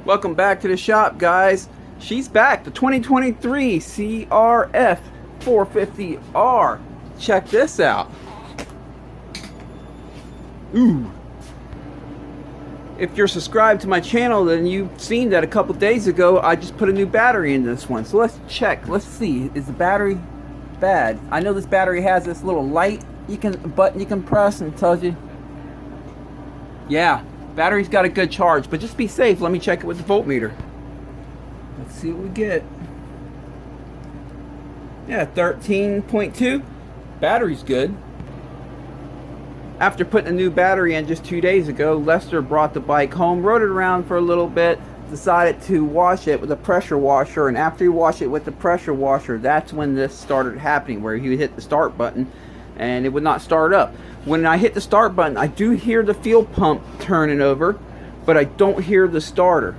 Welcome back to the shop, guys. She's back, the 2023 CRF450R. Check this out. Ooh. If you're subscribed to my channel, then you've seen that a couple days ago I just put a new battery in this one. So let's check. Let's see. Is the battery bad? I know this battery has this little light button you can press and it tells you. Yeah, battery's got a good charge, but just be safe. Let me check it with the voltmeter. Let's see what we get. Yeah, 13.2. Battery's good. After putting a new battery in just 2 days ago, Lester brought the bike home, rode it around for a little bit, decided to wash it with a pressure washer, and after he washed it with the pressure washer, that's when this started happening, where he would hit the start button and it would not start up. When I hit the start button, I do hear the fuel pump turning over, but I don't hear the starter.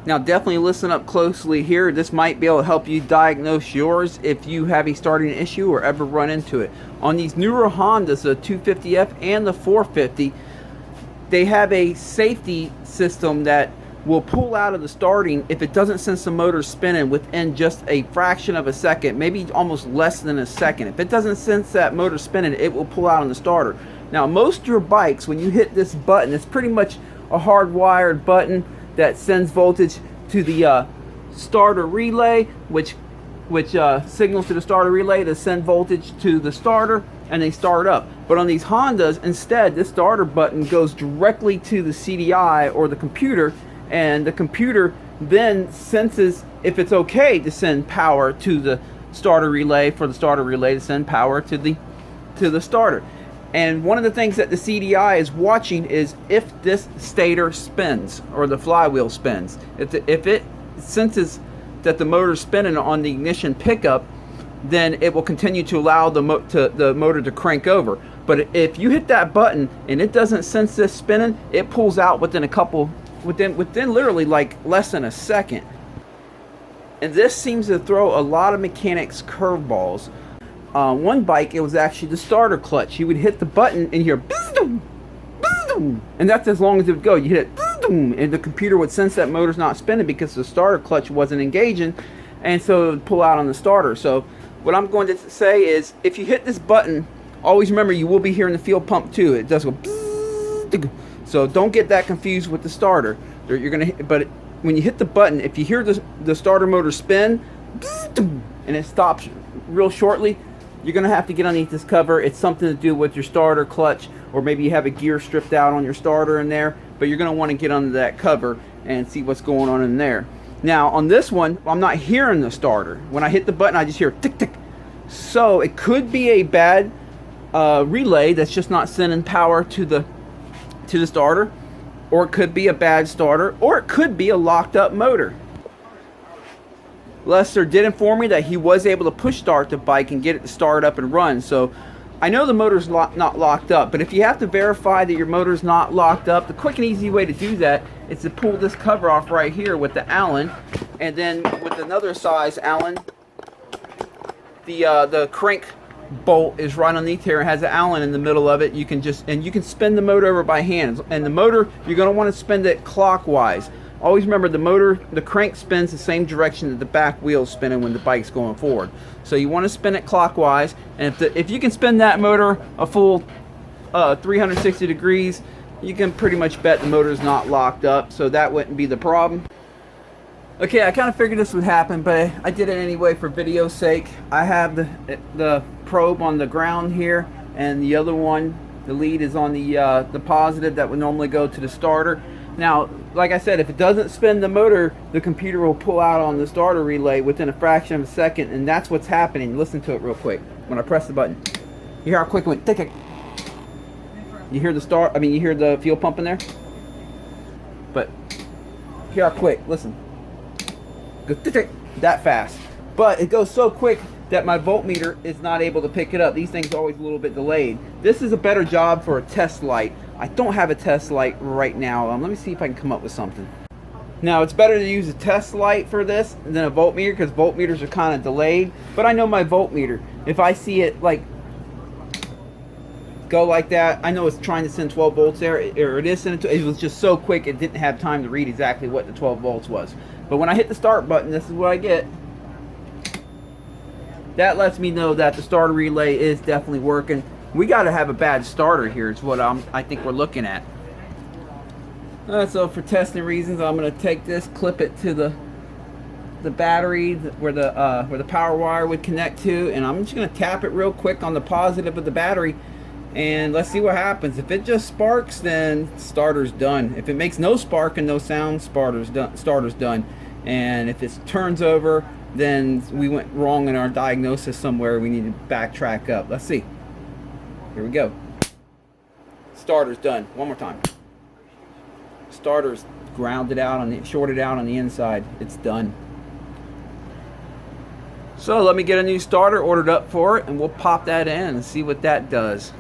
Now definitely listen up closely here. This might be able to help you diagnose yours if you have a starting issue or ever run into it. On these newer Hondas, the 250F and the 450, they have a safety system that will pull out of the starting if it doesn't sense the motor spinning within just a fraction of a second, maybe almost less than a second. If it doesn't sense that motor spinning, it will pull out on the starter. Now most of your bikes, when you hit this button, it's pretty much a hardwired button that sends voltage to the starter relay, which signals to the starter relay to send voltage to the starter, and they start up. But on these Hondas, instead, this starter button goes directly to the CDI or the computer, and the computer then senses if it's okay to send power to the starter relay, for the starter relay to send power to the starter. And one of the things that the CDI is watching is if this stator spins or the flywheel spins. If it senses that the motor's spinning on the ignition pickup, then it will continue to allow the motor to crank over. But if you hit that button and it doesn't sense this spinning, it pulls out within literally like less than a second. And this seems to throw a lot of mechanics curveballs. One bike, it was actually the starter clutch. You would hit the button and you hear boom, boom, and that's as long as it would go. You hit it boom, and the computer would sense that motor's not spinning because the starter clutch wasn't engaging, and so it would pull out on the starter. So what I'm going to say is, if you hit this button, always remember you will be hearing the fuel pump too. It does go boom, so don't get that confused with the starter. But when you hit the button, if you hear the starter motor spin and it stops real shortly, you're going to have to get underneath this cover. It's something to do with your starter clutch, or maybe you have a gear stripped out on your starter in there, but you're going to want to get under that cover and see what's going on in there. Now on this one, I'm not hearing the starter. When I hit the button, I just hear tick tick. So it could be a bad relay that's just not sending power to the starter, or it could be a bad starter, or it could be a locked up motor. Lester did inform me that he was able to push start the bike and get it to start up and run. So I know the motor's not locked up, but if you have to verify that your motor's not locked up, the quick and easy way to do that is to pull this cover off right here with the Allen, and then with another size Allen, the crank bolt is right underneath here. It has an Allen in the middle of it. You can spin the motor over by hand, and the motor, you're going to want to spin it clockwise. Always remember, the crank spins the same direction that the back wheel's spinning when the bike's going forward. So you want to spin it clockwise, and if you can spin that motor a full 360 degrees, you can pretty much bet the motor's not locked up, so that wouldn't be the problem. Okay, I kind of figured this would happen, but I did it anyway for video's sake. I have the probe on the ground here, and the other one, the lead, is on the positive that would normally go to the starter. Now, like I said, if it doesn't spin the motor, the computer will pull out on the starter relay within a fraction of a second, and that's what's happening. Listen to it real quick. When I press the button, you hear how quick it went tick. You hear you hear the fuel pump in there? But hear how quick, listen. Go tick, that fast. But it goes so quick that my voltmeter is not able to pick it up. These things are always a little bit delayed. This is a better job for a test light. I don't have a test light right now. Let me see if I can come up with something. Now, it's better to use a test light for this than a voltmeter, because voltmeters are kind of delayed. But I know my voltmeter. If I see it like go like that. I know it's trying to send 12 volts there, or it is sending. It was just so quick it didn't have time to read exactly what the 12 volts was. But when I hit the start button, this is what I get. That lets me know that the starter relay is definitely working. We got to have a bad starter here is what I think we're looking at. So for testing reasons, I'm going to take this, clip it to the battery where the power wire would connect to, and I'm just going to tap it real quick on the positive of the battery, and let's see what happens. If it just sparks, then starter's done. If it makes no spark and no sound, starter's done. And if it turns over, then we went wrong in our diagnosis somewhere. We need to backtrack up. Let's see. Here we go. Starter's done. One more time. Starter's grounded out shorted out on the inside. It's done. So let me get a new starter ordered up for it, and we'll pop that in and see what that does.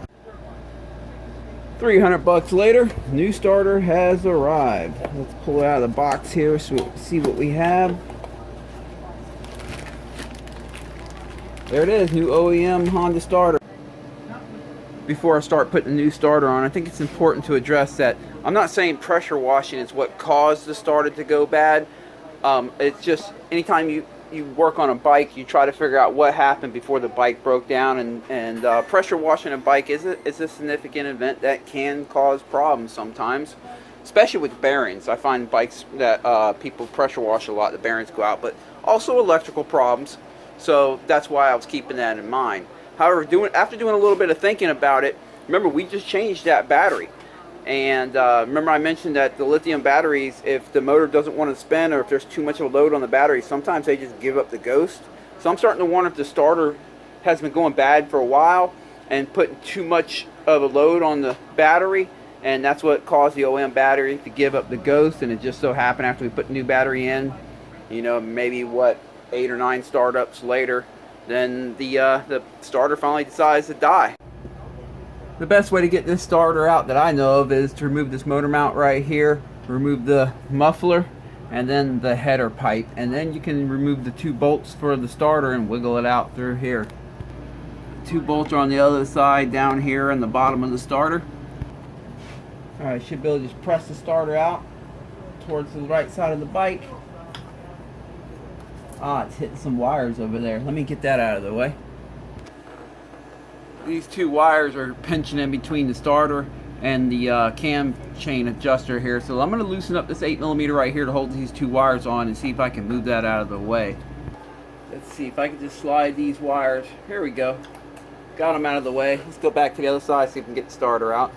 300 bucks later, new starter has arrived. Let's pull it out of the box here so we see what we have. There it is, new OEM Honda starter. Before I start putting the new starter on, I think it's important to address that I'm not saying pressure washing is what caused the starter to go bad. It's just anytime you work on a bike, you try to figure out what happened before the bike broke down, and pressure washing a bike is a significant event that can cause problems sometimes, especially with bearings. I find bikes that people pressure wash a lot, the bearings go out, but also electrical problems. So that's why I was keeping that in mind. However, after doing a little bit of thinking about it, remember we just changed that battery. And remember I mentioned that the lithium batteries, if the motor doesn't want to spin or if there's too much of a load on the battery, sometimes they just give up the ghost. So I'm starting to wonder if the starter has been going bad for a while and putting too much of a load on the battery, and that's what caused the OEM battery to give up the ghost. And it just so happened after we put the new battery in, you know, maybe 8 or 9 startups later, then the starter finally decides to die. The best way to get this starter out that I know of is to remove this motor mount right here, remove the muffler, and then the header pipe, and then you can remove the 2 bolts for the starter and wiggle it out through here. 2 bolts are on the other side down here in the bottom of the starter. Alright, should be able to just press the starter out towards the right side of the bike. It's hitting some wires over there. Let me get that out of the way. These 2 wires are pinching in between the starter and the cam chain adjuster here. So I'm going to loosen up this 8mm right here to hold these 2 wires on and see if I can move that out of the way. Let's see if I can just slide these wires. Here we go. Got them out of the way. Let's go back to the other side, see if we can get the starter out.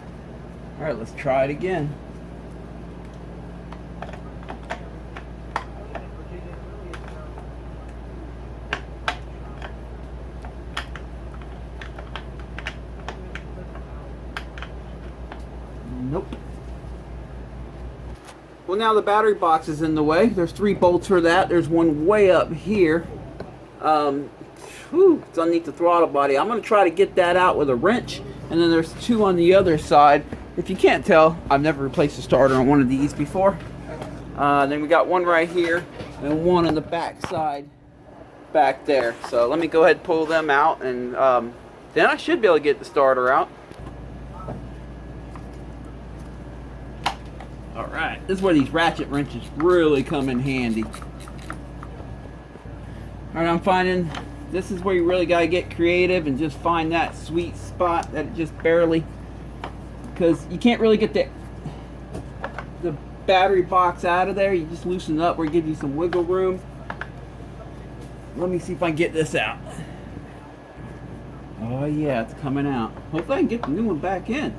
Alright, let's try it again. Nope. Well, now the battery box is in the way. There's 3 bolts for that. There's one way up here. It's underneath the throttle body. I'm going to try to get that out with a wrench. And then there's 2 on the other side. If you can't tell, I've never replaced a starter on one of these before. Then we got one right here and one on the back side back there. So let me go ahead and pull them out, and then I should be able to get the starter out. Alright, this is where these ratchet wrenches really come in handy. Alright, I'm finding this is where you really got to get creative and just find that sweet spot that just barely, because you can't really get the battery box out of there. You just loosen it up where it gives you some wiggle room. Let me see if I can get this out. Oh yeah, it's coming out. Hopefully I can get the new one back in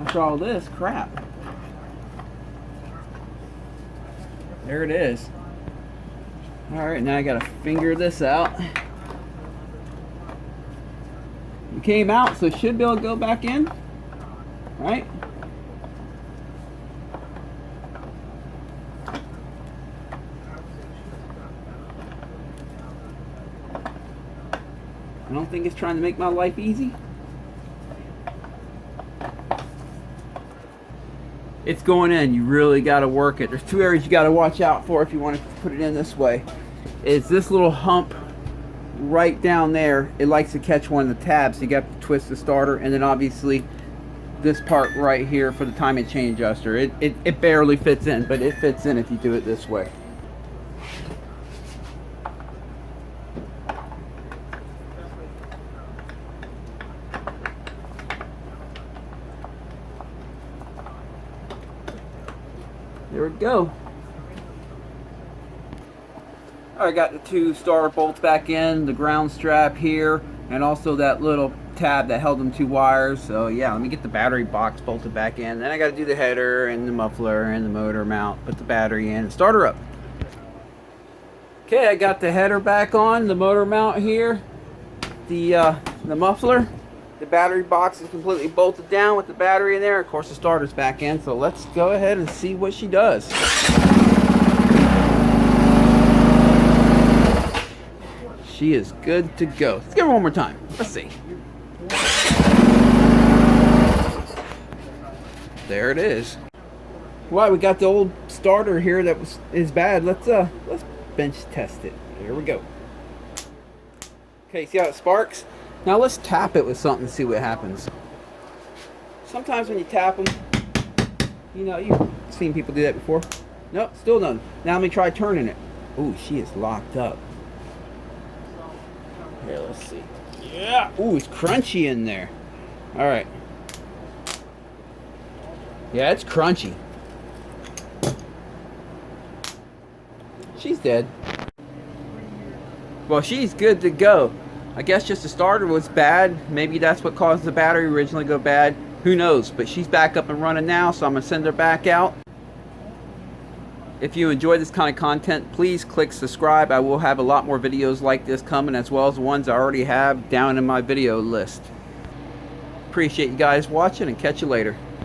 after all this crap. There it is. Alright, now I gotta finger this out. It came out, so it should be able to go back in. Right? I don't think it's trying to make my life easy. It's going in. You really got to work it. There's 2 areas you got to watch out for if you want to put it in this way. Is this little hump right down there, it likes to catch one of the tabs. So you got to twist the starter, and then obviously this part right here for the timing chain adjuster. It barely fits in, but it fits in if you do it this way. There we go. I got the two starter bolts back in, the ground strap here, and also that little tab that held them two wires. So yeah, let me get the battery box bolted back in. Then I got to do the header and the muffler and the motor mount, put the battery in, and start her up. Okay, I got the header back on, the motor mount here, the muffler. The battery box is completely bolted down with the battery in there. Of course, the starter's back in, so let's go ahead and see what she does. She is good to go. Let's give her one more time. Let's see. There it is. Well, we got the old starter here that is bad. Let's bench test it. Here we go. Okay, see how it sparks? Now let's tap it with something to see what happens. Sometimes when you tap them, you know, you've seen people do that before. Nope, still none. Now let me try turning it. Ooh, she is locked up. Here, let's see. Yeah. Ooh, it's crunchy in there. All right. Yeah, it's crunchy. She's dead. Well, she's good to go. I guess just the starter was bad. Maybe that's what caused the battery originally to go bad. Who knows? But she's back up and running now, so I'm going to send her back out. If you enjoy this kind of content, please click subscribe. I will have a lot more videos like this coming, as well as the ones I already have down in my video list. Appreciate you guys watching, and catch you later.